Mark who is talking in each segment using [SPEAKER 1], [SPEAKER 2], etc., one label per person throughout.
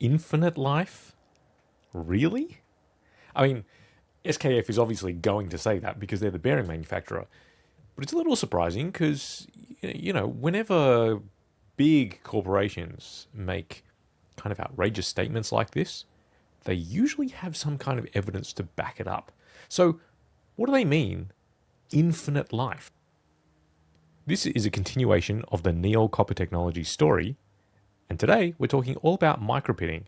[SPEAKER 1] Infinite life? Really? I mean, SKF is obviously going to say that because they're the bearing manufacturer. But it's a little surprising because, whenever big corporations make kind of outrageous statements like this, they usually have some kind of evidence to back it up. So, what do they mean, infinite life? This is a continuation of the Neocopper technology story, and today we're talking all about micropitting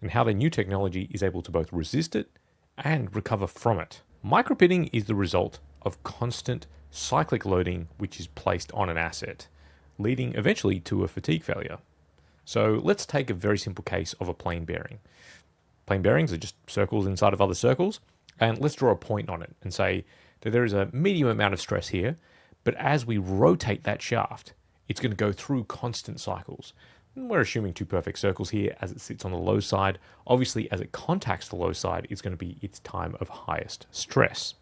[SPEAKER 1] and how the new technology is able to both resist it and recover from it. Micropitting is the result of constant cyclic loading which is placed on an asset, leading eventually to a fatigue failure. So let's take a very simple case of a plain bearing. Plain bearings are just circles inside of other circles, and let's draw a point on it and say that there is a medium amount of stress here, but as we rotate that shaft, it's going to go through constant cycles. And we're assuming two perfect circles here as it sits on the low side. Obviously, as it contacts the low side, it's going to be its time of highest stress.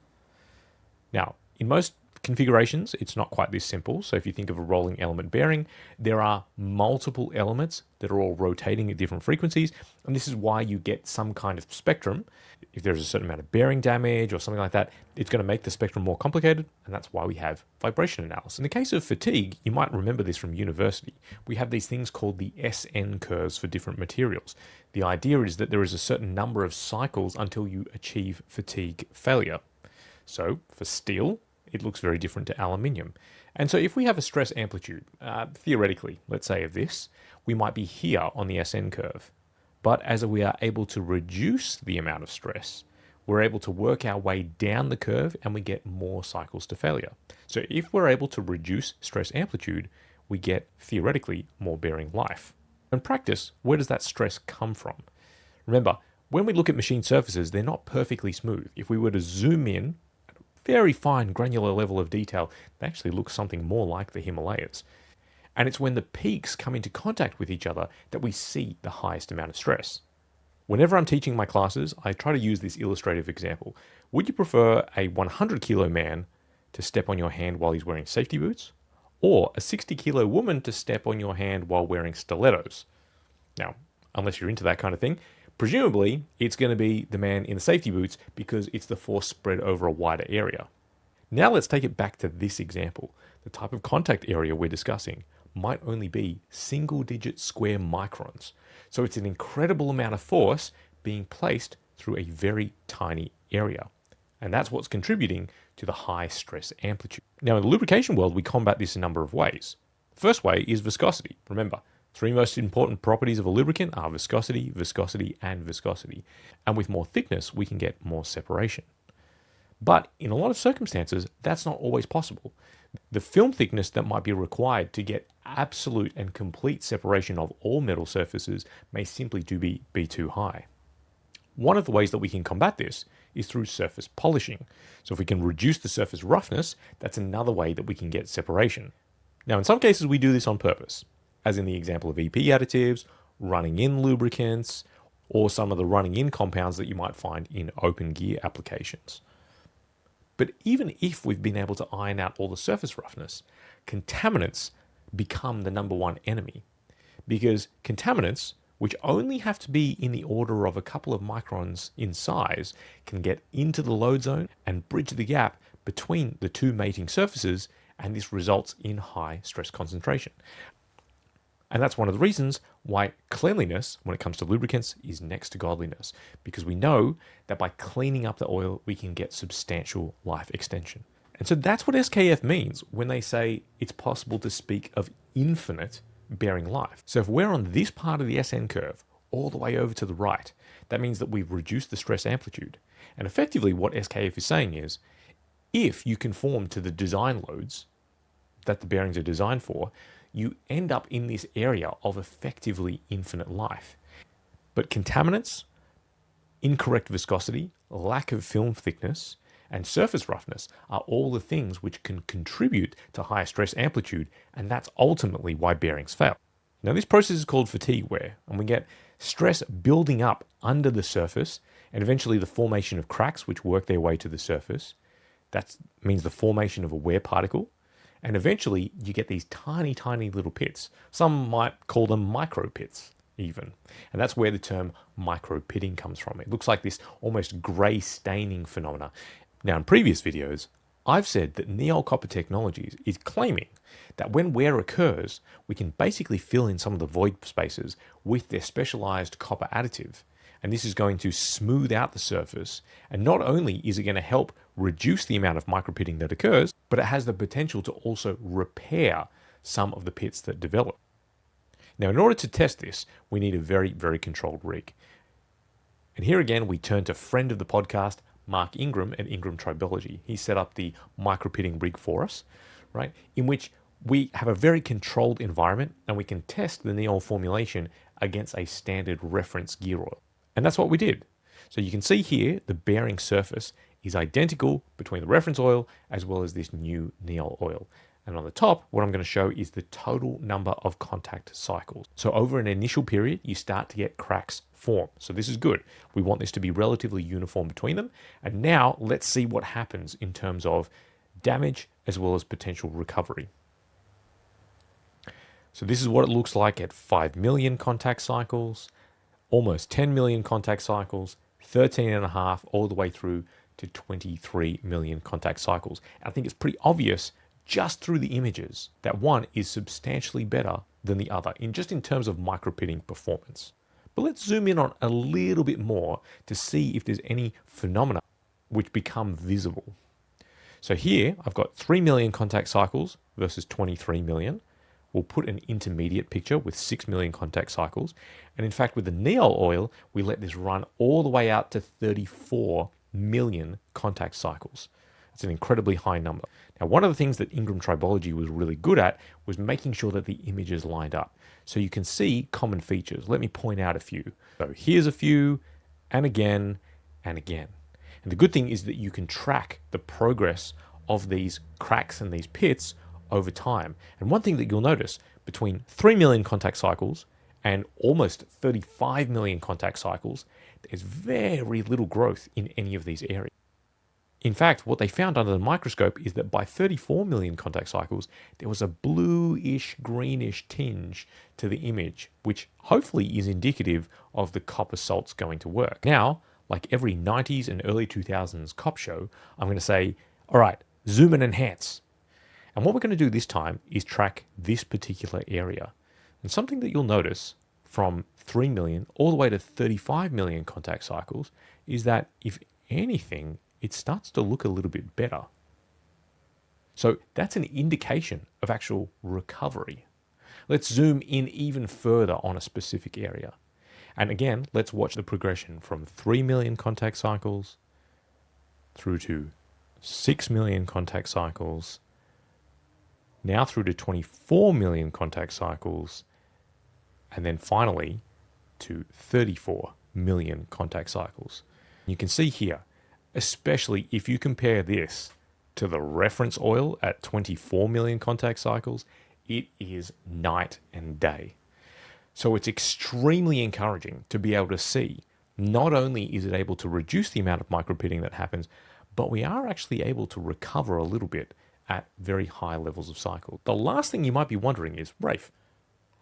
[SPEAKER 1] Now, in most configurations, it's not quite this simple. So if you think of a rolling element bearing, there are multiple elements that are all rotating at different frequencies. And this is why you get some kind of spectrum. If there's a certain amount of bearing damage or something like that, it's going to make the spectrum more complicated. And that's why we have vibration analysis. In the case of fatigue, you might remember this from university. We have these things called the SN curves for different materials. The idea is that there is a certain number of cycles until you achieve fatigue failure. So for steel, it looks very different to aluminium. And so if we have a stress amplitude, theoretically, let's say of this, we might be here on the SN curve. But as we are able to reduce the amount of stress, we're able to work our way down the curve and we get more cycles to failure. So if we're able to reduce stress amplitude, we get theoretically more bearing life. In practice, where does that stress come from? Remember, when we look at machine surfaces, they're not perfectly smooth. If we were to zoom in, very fine granular level of detail, they actually look something more like the Himalayas. And it's when the peaks come into contact with each other that we see the highest amount of stress. Whenever I'm teaching my classes, I try to use this illustrative example. Would you prefer a 100 kilo man to step on your hand while he's wearing safety boots? Or a 60 kilo woman to step on your hand while wearing stilettos? Now, unless you're into that kind of thing, presumably, it's going to be the man in the safety boots because it's the force spread over a wider area. Now let's take it back to this example. The type of contact area we're discussing might only be single-digit square microns. So it's an incredible amount of force being placed through a very tiny area. And that's what's contributing to the high stress amplitude. Now in the lubrication world, we combat this a number of ways. The first way is viscosity. Remember, three most important properties of a lubricant are viscosity, viscosity, and viscosity. And with more thickness, we can get more separation. But in a lot of circumstances, that's not always possible. The film thickness that might be required to get absolute and complete separation of all metal surfaces may simply be too high. One of the ways that we can combat this is through surface polishing. So if we can reduce the surface roughness, that's another way that we can get separation. Now, in some cases, we do this on purpose, as in the example of EP additives, running in lubricants, or some of the running in compounds that you might find in open gear applications. But even if we've been able to iron out all the surface roughness, contaminants become the number one enemy. Because contaminants, which only have to be in the order of a couple of microns in size, can get into the load zone and bridge the gap between the two mating surfaces, and this results in high stress concentration. And that's one of the reasons why cleanliness, when it comes to lubricants, is next to godliness. Because we know that by cleaning up the oil, we can get substantial life extension. And so that's what SKF means when they say it's possible to speak of infinite bearing life. So if we're on this part of the SN curve, all the way over to the right, that means that we've reduced the stress amplitude. And effectively what SKF is saying is, if you conform to the design loads that the bearings are designed for, you end up in this area of effectively infinite life. But contaminants, incorrect viscosity, lack of film thickness, and surface roughness are all the things which can contribute to higher stress amplitude, and that's ultimately why bearings fail. Now this process is called fatigue wear, and we get stress building up under the surface, and eventually the formation of cracks which work their way to the surface. That means the formation of a wear particle. And eventually you get these tiny, tiny little pits. Some might call them micropits. even. And that's where the term micropitting comes from. It looks like this almost grey staining phenomena. Now, in previous videos, I've said that Neocopper Technologies is claiming that when wear occurs, we can basically fill in some of the void spaces with their specialized copper additive. And this is going to smooth out the surface. And not only is it going to help reduce the amount of micropitting that occurs, but it has the potential to also repair some of the pits that develop. Now, in order to test this, we need a very, very controlled rig. And here again, we turn to friend of the podcast, Mark Ingram at Ingram Tribology. He set up the Micropitting Rig for us, right? In which we have a very controlled environment and we can test the Neol formulation against a standard reference gear oil. And that's what we did. So you can see here, the bearing surface is identical between the reference oil as well as this new Neol oil. And on the top, what I'm going to show is the total number of contact cycles. So over an initial period, you start to get cracks form. So this is good. We want this to be relatively uniform between them. And now let's see what happens in terms of damage as well as potential recovery. So this is what it looks like at 5 million contact cycles, almost 10 million contact cycles, 13.5 all the way through to 23 million contact cycles. And I think it's pretty obvious just through the images that one is substantially better than the other in terms of micropitting performance. But let's zoom in on a little bit more to see if there's any phenomena which become visible. So here I've got 3 million contact cycles versus 23 million. We'll put an intermediate picture with 6 million contact cycles. And in fact, with the Neol oil, we let this run all the way out to 34 million contact cycles. It's an incredibly high number. Now, one of the things that Ingram Tribology was really good at was making sure that the images lined up. So you can see common features. Let me point out a few. So here's a few, and again, and again. And the good thing is that you can track the progress of these cracks and these pits over time. And one thing that you'll notice, between 3 million contact cycles and almost 35 million contact cycles, there's very little growth in any of these areas. In fact, what they found under the microscope is that by 34 million contact cycles, there was a bluish, greenish tinge to the image, which hopefully is indicative of the copper salts going to work. Now, like every 90s and early 2000s cop show, I'm going to say, all right, zoom and enhance. And what we're going to do this time is track this particular area. And something that you'll notice from 3 million all the way to 35 million contact cycles is that, if anything, it starts to look a little bit better. So that's an indication of actual recovery. Let's zoom in even further on a specific area. And again, let's watch the progression from 3 million contact cycles through to 6 million contact cycles, now through to 24 million contact cycles, and then finally to 34 million contact cycles. You can see here, especially if you compare this to the reference oil at 24 million contact cycles, it is night and day. So it's extremely encouraging to be able to see not only is it able to reduce the amount of micropitting that happens, but we are actually able to recover a little bit at very high levels of cycle. The last thing you might be wondering is, Rafe,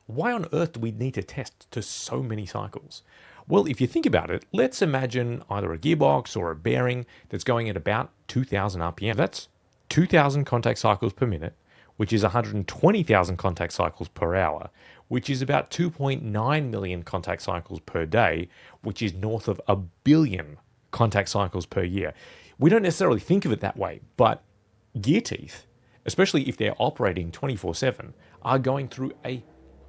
[SPEAKER 1] why on earth do we need to test to so many cycles? Well, if you think about it, let's imagine either a gearbox or a bearing that's going at about 2,000 RPM. That's 2,000 contact cycles per minute, which is 120,000 contact cycles per hour, which is about 2.9 million contact cycles per day, which is north of 1 billion contact cycles per year. We don't necessarily think of it that way, but gear teeth, especially if they're operating 24/7, are going through a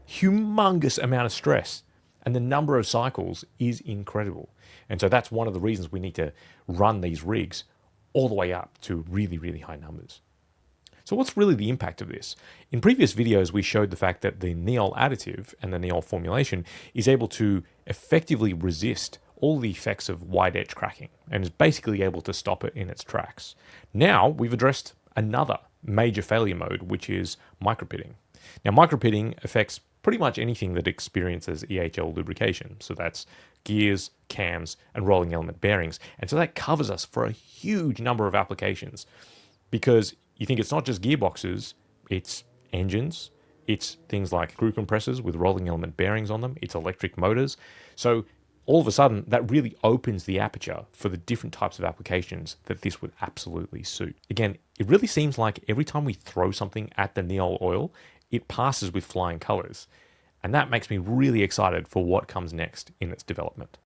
[SPEAKER 1] humongous amount of stress. And the number of cycles is incredible. And so that's one of the reasons we need to run these rigs all the way up to really, really high numbers. So what's really the impact of this? In previous videos, we showed the fact that the Neol additive and the Neol formulation is able to effectively resist all the effects of wide edge cracking and is basically able to stop it in its tracks. Now we've addressed another major failure mode, which is micropitting. Now micropitting affects pretty much anything that experiences EHL lubrication. So that's gears, cams, and rolling element bearings. And so that covers us for a huge number of applications, because you think it's not just gearboxes, it's engines, It's things like screw compressors with rolling element bearings on them. It's electric motors. So all of a sudden, that really opens the aperture for the different types of applications that this would absolutely suit. Again, it really seems like every time we throw something at the Neol oil, it passes with flying colors. And that makes me really excited for what comes next in its development.